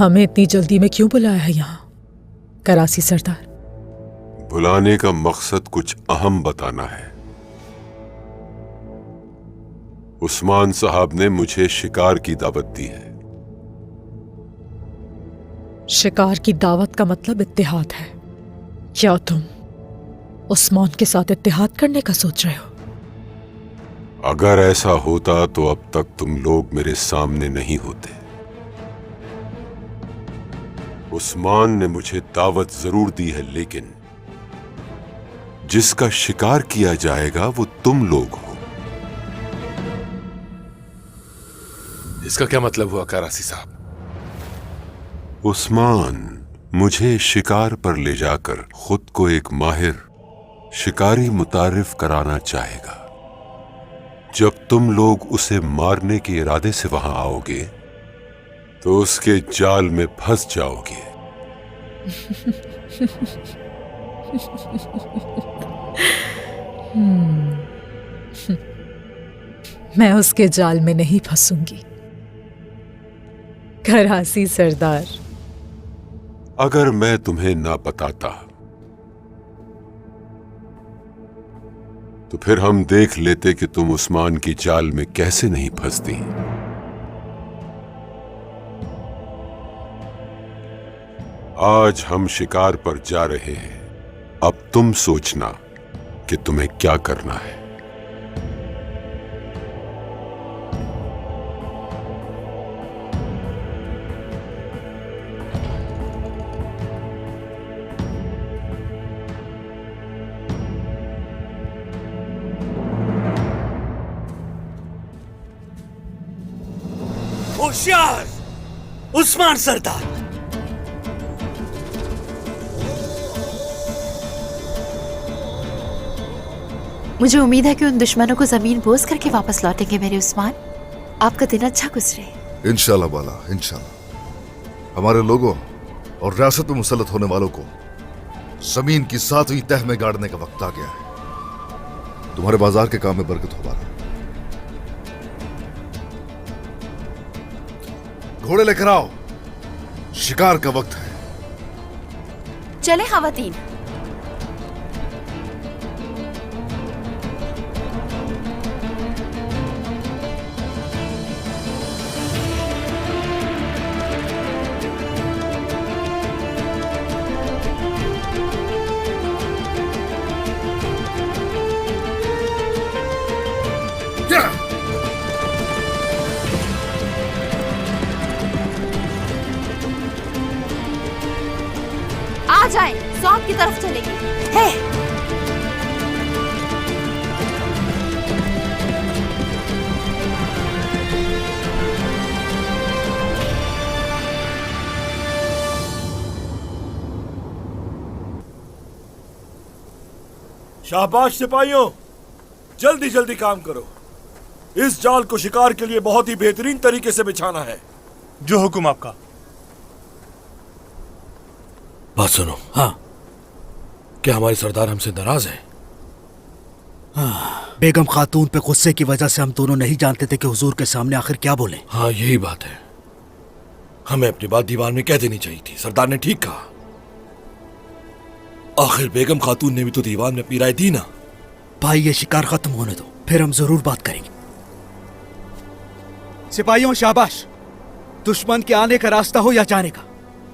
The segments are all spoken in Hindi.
हमें इतनी जल्दी में क्यों बुलाया है यहाँ करासी सरदार? बुलाने का मकसद कुछ अहम बताना है। उस्मान साहब ने मुझे शिकार की दावत दी है। शिकार की दावत का मतलब इत्तेहाद है। क्या तुम उस्मान के साथ इत्तेहाद करने का सोच रहे हो? अगर ऐसा होता तो अब तक तुम लोग मेरे सामने नहीं होते। उस्मान ने मुझे दावत जरूर दी है, लेकिन जिसका शिकार किया जाएगा वो तुम लोग हो। इसका क्या मतलब हुआ करासी साहब? उस्मान मुझे शिकार पर ले जाकर खुद को एक माहिर शिकारी मुतारिफ कराना चाहेगा। जब तुम लोग उसे मारने के इरादे से वहां आओगे तो उसके जाल में फंस जाओगे। मैं उसके जाल में नहीं फंसूंगी करासी सरदार। अगर मैं तुम्हें ना बताता तो फिर हम देख लेते कि तुम उस्मान की जाल में कैसे नहीं फंसती। आज हम शिकार पर जा रहे हैं। अब तुम सोचना कि तुम्हें क्या करना है। होशियार उस्मान सरदार, मुझे उम्मीद है कि उन दुश्मनों को जमीन बोझ करके वापस लौटेंगे मेरे उस्मान। आपका दिन अच्छा गुजरे। इंशाल्लाह बाला, इंशाल्लाह। हमारे लोगों और रियासत में मुसल्लत होने वालों को जमीन की 7वीं तह में गाड़ने का वक्त आ गया है। तुम्हारे बाजार के काम में बरकत हो बाला। घोड़े लेकर आओ, शिकार का वक्त है। चले खवातीन। आ जाए, सौंप की तरफ चलेंगे। है शाबाश सिपाहियों, जल्दी जल्दी काम करो। इस जाल को शिकार के लिए बहुत ही बेहतरीन तरीके से बिछाना है। जो हुक्म आपका। बात सुनो। हाँ, क्या हमारे सरदार हमसे नाराज हैं? हाँ, बेगम खातून पे गुस्से की वजह से हम दोनों नहीं जानते थे कि हुजूर के सामने आखिर क्या बोले। हाँ, यही बात है। हमें अपनी बात दीवान में कह देनी चाहिए थी। सरदार ने ठीक कहा। आखिर बेगम खातून ने भी तो दीवान में अपनी राय दी ना। भाई, ये शिकार खत्म होने दो, फिर हम जरूर बात करेंगे। सिपाहियों, शाबाश। दुश्मन के आने का रास्ता हो या जाने का,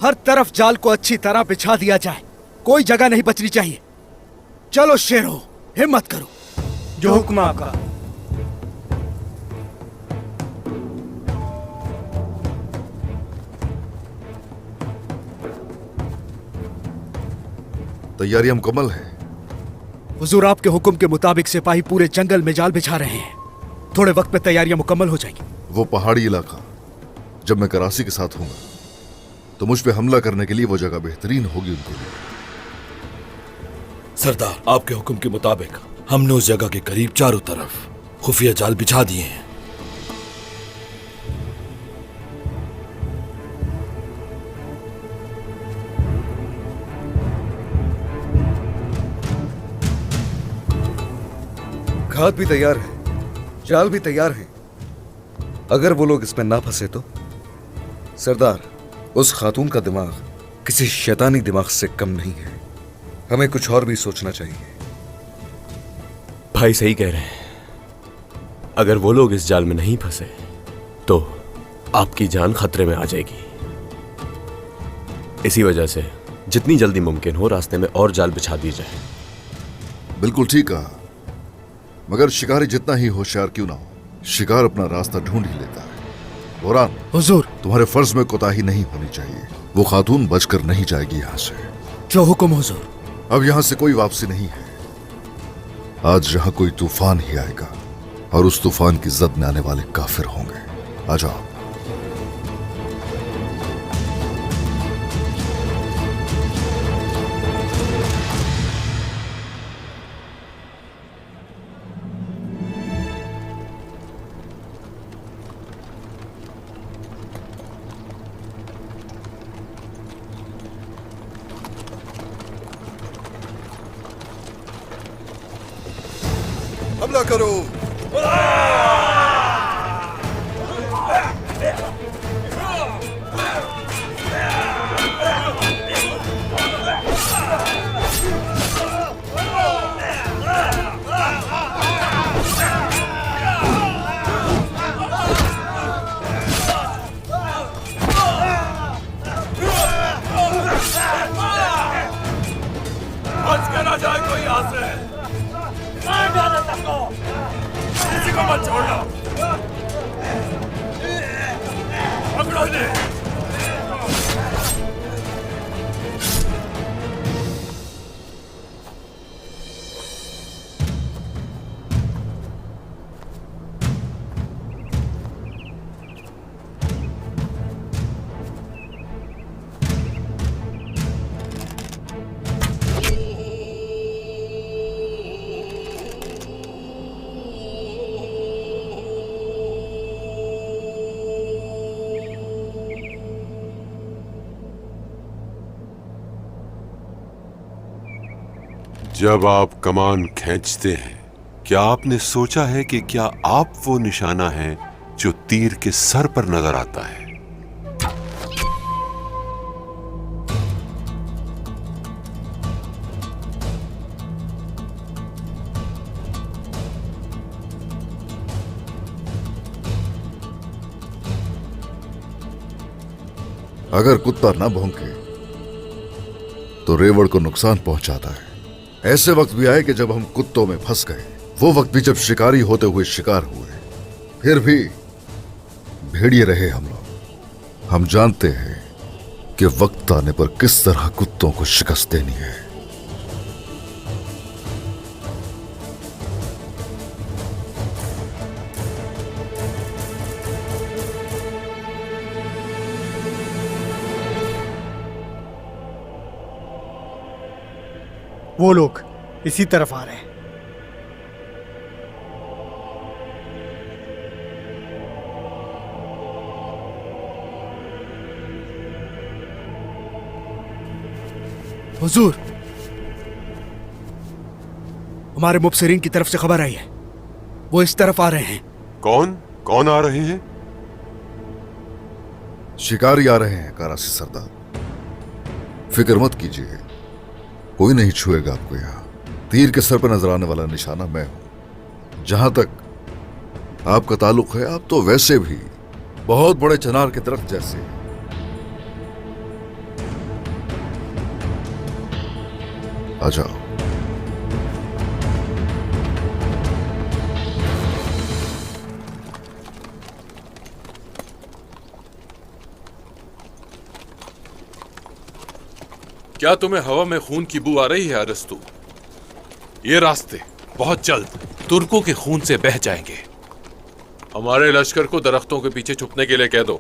हर तरफ जाल को अच्छी तरह बिछा दिया जाए। कोई जगह नहीं बचनी चाहिए। चलो शेरो, हिम्मत करो। जो हुक्म आपका। तैयारियां मुकम्मल है। हुजूर, आपके हुक्म के मुताबिक सिपाही पूरे जंगल में जाल बिछा रहे हैं। थोड़े वक्त में तैयारियां मुकम्मल हो जाएंगी। वो पहाड़ी इलाका, जब मैं कराची के साथ हूंगा तो मुझ पे हमला करने के लिए वो जगह बेहतरीन होगी उनके लिए। सरदार, आपके हुक्म के मुताबिक हमने उस जगह के करीब चारों तरफ खुफिया जाल बिछा दिए हैं। घात भी तैयार है, जाल भी तैयार है। अगर वो लोग इसमें ना फंसे तो सरदार, उस खातून का दिमाग किसी शैतानी दिमाग से कम नहीं है। हमें कुछ और भी सोचना चाहिए। भाई सही कह रहे हैं। अगर वो लोग इस जाल में नहीं फंसे तो आपकी जान खतरे में आ जाएगी। इसी वजह से जितनी जल्दी मुमकिन हो रास्ते में और जाल बिछा दी जाए। बिल्कुल ठीक कहा, मगर शिकारी जितना ही होशियार क्यों ना हो, शिकार अपना रास्ता ढूंढ ही लेता है। बोरान, हुजूर, तुम्हारे फर्ज में कोताही नहीं होनी चाहिए। वो खातून बचकर नहीं जाएगी यहाँ से। जो हुक्म हुजूर। अब यहाँ से कोई वापसी नहीं है। आज यहाँ कोई तूफान ही आएगा और उस तूफान की जद में आने वाले काफिर होंगे। आ जाओ। हमला करो। बच के ना जाए कोई यहाँ से। मार डालो सबको, किसी को मत छोड़ना। पकड़ो इन्हें। जब आप कमान खींचते हैं, क्या आपने सोचा है कि क्या आप वो निशाना है जो तीर के सर पर नजर आता है? अगर कुत्ता ना भौंके तो रेवड़ को नुकसान पहुंचाता है। ऐसे वक्त भी आए कि जब हम कुत्तों में फंस गए, वो वक्त भी जब शिकारी होते हुए शिकार हुए। फिर भी भेड़िए रहे हम लोग। हम जानते हैं कि वक्त आने पर किस तरह कुत्तों को शिकस्त देनी है। वो लोग इसी तरफ आ रहे हैं। हुजूर, हमारे मुबसरीन की तरफ से खबर आई है, वो इस तरफ आ रहे हैं। कौन आ रहे हैं? शिकारी आ रहे हैं कारासी सरदार। फिक्र मत कीजिए, कोई नहीं छुएगा आपको। यहां तीर के सर पर नजर आने वाला निशाना मैं हूं। जहां तक आपका ताल्लुक है, आप तो वैसे भी बहुत बड़े चनार के दरख्त जैसे हैं। आ जाओ। क्या तुम्हें हवा में खून की बू आ रही है अरस्तु? ये रास्ते बहुत जल्द तुर्कों के खून से बह जाएंगे। हमारे लश्कर को दरख्तों के पीछे छुपने के लिए कह दो।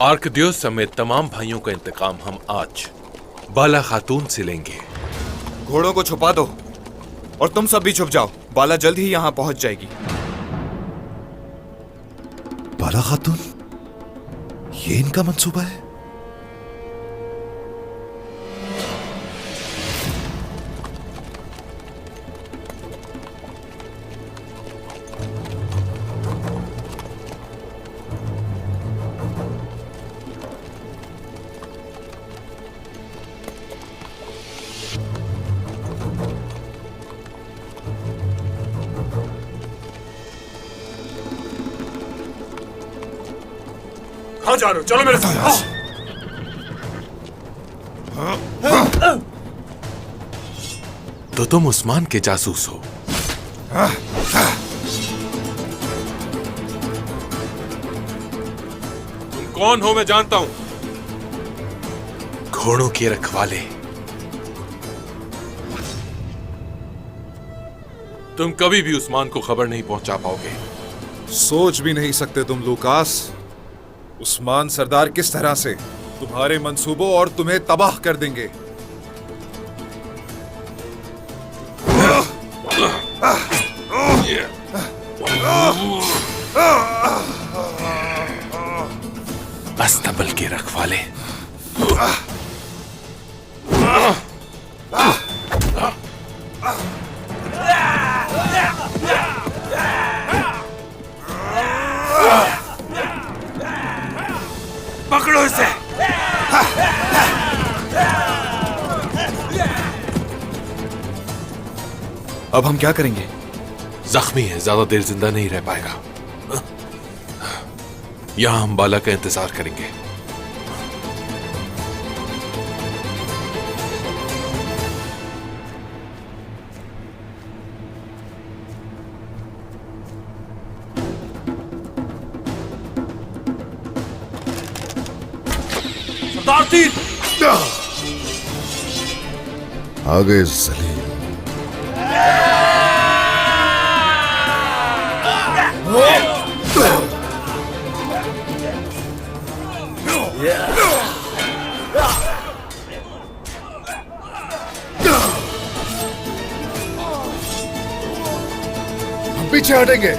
आर्कदियोस समेत तमाम भाइयों का इंतकाम हम आज बाला खातून से लेंगे। घोड़ों को छुपा दो और तुम सब भी छुप जाओ। बाला जल्द ही यहां पहुंच जाएगी। बाला खातून, ये इनका मंसूबा है? कहां जा रहे हो? चलो मेरे साथ। तो तुम उस्मान के जासूस हो? तुम कौन हो मैं जानता हूं। घोड़ों के रखवाले। तुम कभी भी उस्मान को खबर नहीं पहुंचा पाओगे। सोच भी नहीं सकते तुम लूकास। उस्मान सरदार किस तरह से तुम्हारे मंसूबों और तुम्हें तबाह कर देंगे। अस्तबल के रखवाले। पकड़ो इसे। अब हम क्या करेंगे? जख्मी है, ज्यादा देर जिंदा नहीं रह पाएगा। यहां हम बाला का इंतजार करेंगे। सरदार तीर। आ गए जलील। हम पीछे हटेंगे।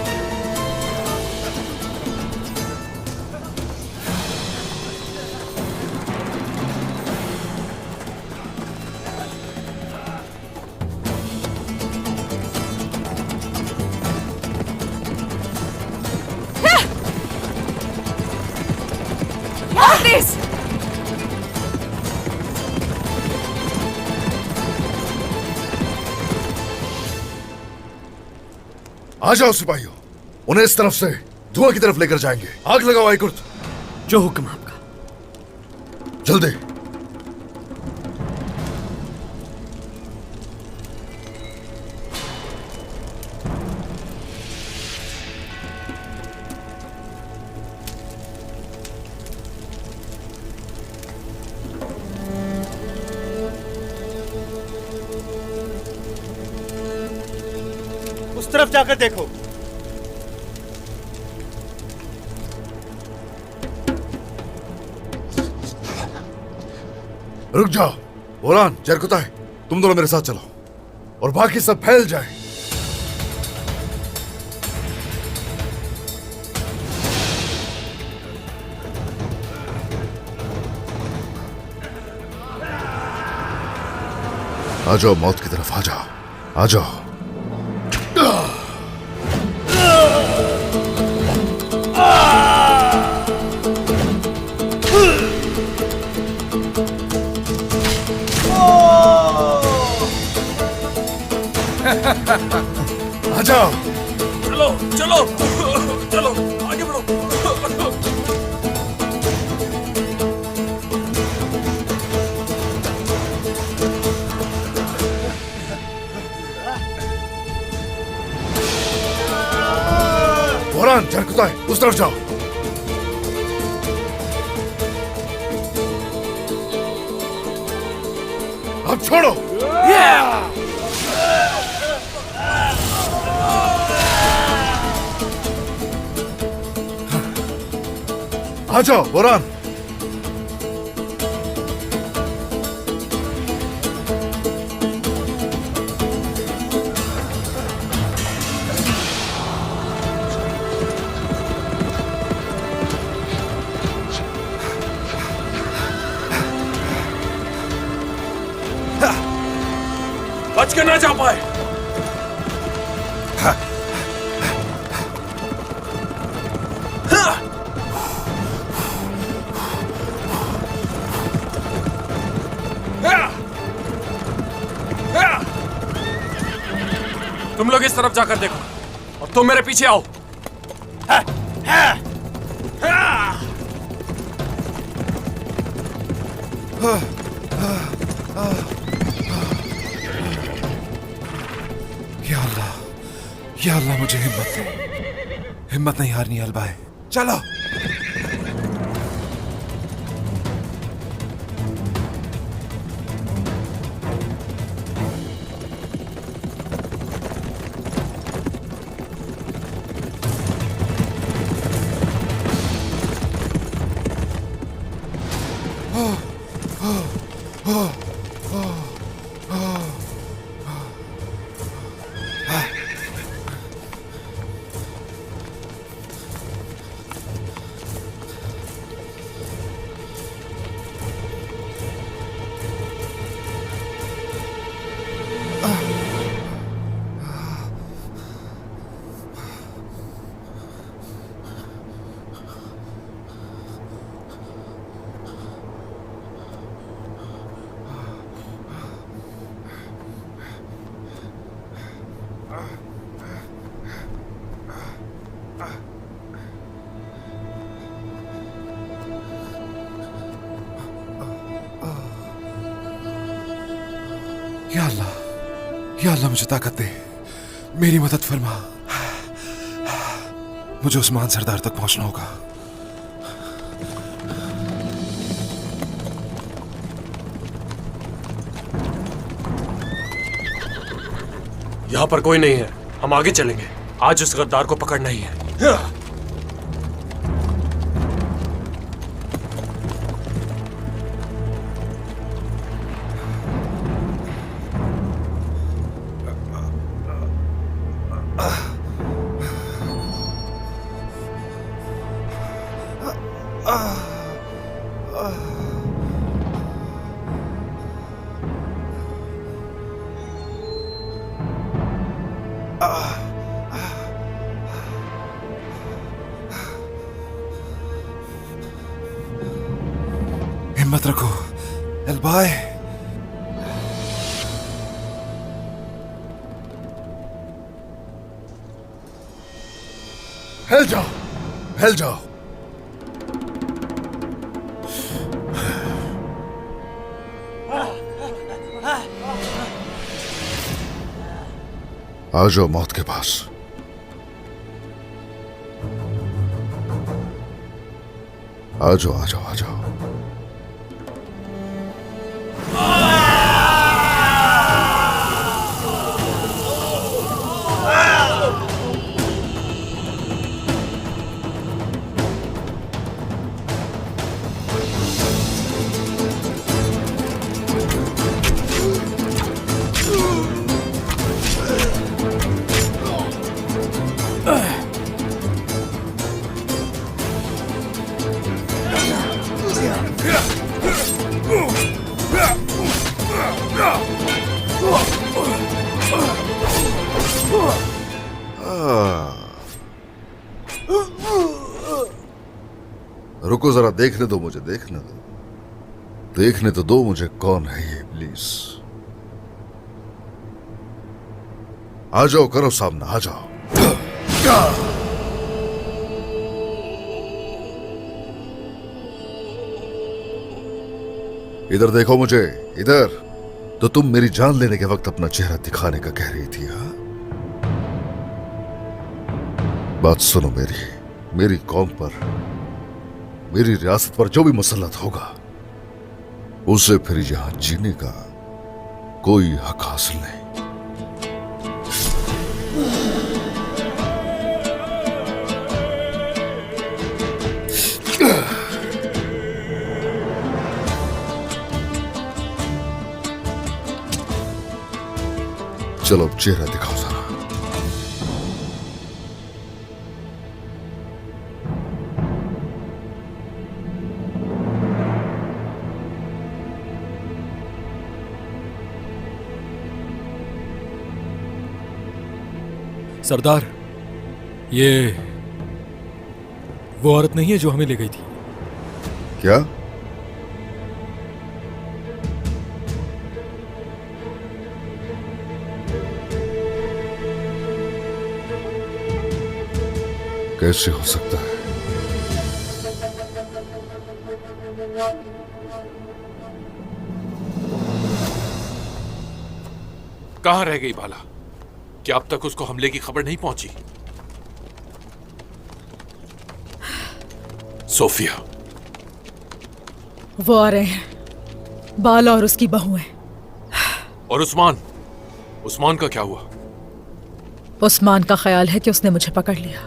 आ जाओ सिपाहियों, उन्हें इस तरफ से धुआं की तरफ लेकर जाएंगे। आग लगाओ आईकुर्त। जो हुक्म आपका। जल्दी। उस तरफ जाकर देखो। रुक जाओ। बोरान, जरकुता है, तुम दोनों मेरे साथ चलो और बाकी सब फैल जाए। आ जाओ, मौत की तरफ आ जाओ। आ जाओ। आ जाओ। चलो चलो चलो, आगे बढ़ो। बोरान, जरकुता है, उस तरफ जाओ। अब छोड़ो। आ जाओ बोरान। बच के ना जा पाए। तुम लोग इस तरफ जाकर देखो और तुम मेरे पीछे आओ। या अल्लाह मुझे हिम्मत नहीं हारनी अलबाए। चलो। या अल्लाह मुझे ताकत दे, मेरी मदद फरमा। मुझे उस्मान सरदार तक पहुंचना होगा। यहां पर कोई नहीं है, हम आगे चलेंगे। आज उस गद्दार को पकड़ना ही है। हिम्मत रखो अलबाए। हिल जाओ, हिल जाओ। आ जाओ मौत के पास। आ जाओ, आ जाओ, आ जाओ। रुको जरा, देखने दो मुझे, देखने दो, देखने तो दो मुझे कौन है ये इब्लीस। आ जाओ, करो सामना, आ जाओ। इधर देखो मुझे, इधर। तो तुम मेरी जान लेने के वक्त अपना चेहरा दिखाने का कह रही थी, हाँ? बात सुनो मेरी कौम पर, मेरी रियासत पर जो भी मुसल्लत होगा, उसे फिर यहां जीने का कोई हक हासिल नहीं। चलो अब चेहरा दिखाओ जरा। सरदार, ये वो औरत नहीं है जो हमें ले गई थी? क्या? कैसे हो सकता है? कहां रह गई बाला? क्या अब तक उसको हमले की खबर नहीं पहुंची? सोफिया, वो आ रहे हैं, बाला और उसकी बहुएं। और उस्मान? उस्मान का क्या हुआ? उस्मान का ख्याल है कि उसने मुझे पकड़ लिया।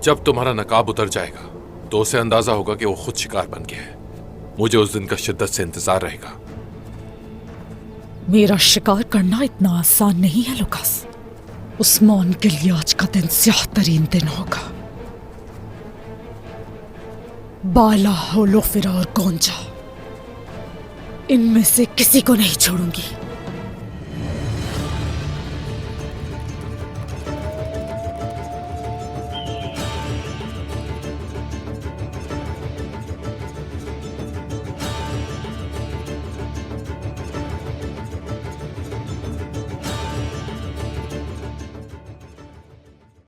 जब तुम्हारा नकाब उतर जाएगा तो उसे अंदाजा होगा कि वो खुद शिकार बन गया है। मुझे उस दिन का शिद्दत से इंतजार रहेगा। मेरा शिकार करना इतना आसान नहीं है लुकास। उस्मान के लिए आज का दिन स्याह-तरीन दिन होगा। बाला, होलोफिरा और गोंजा, इनमें से किसी को नहीं छोड़ूंगी।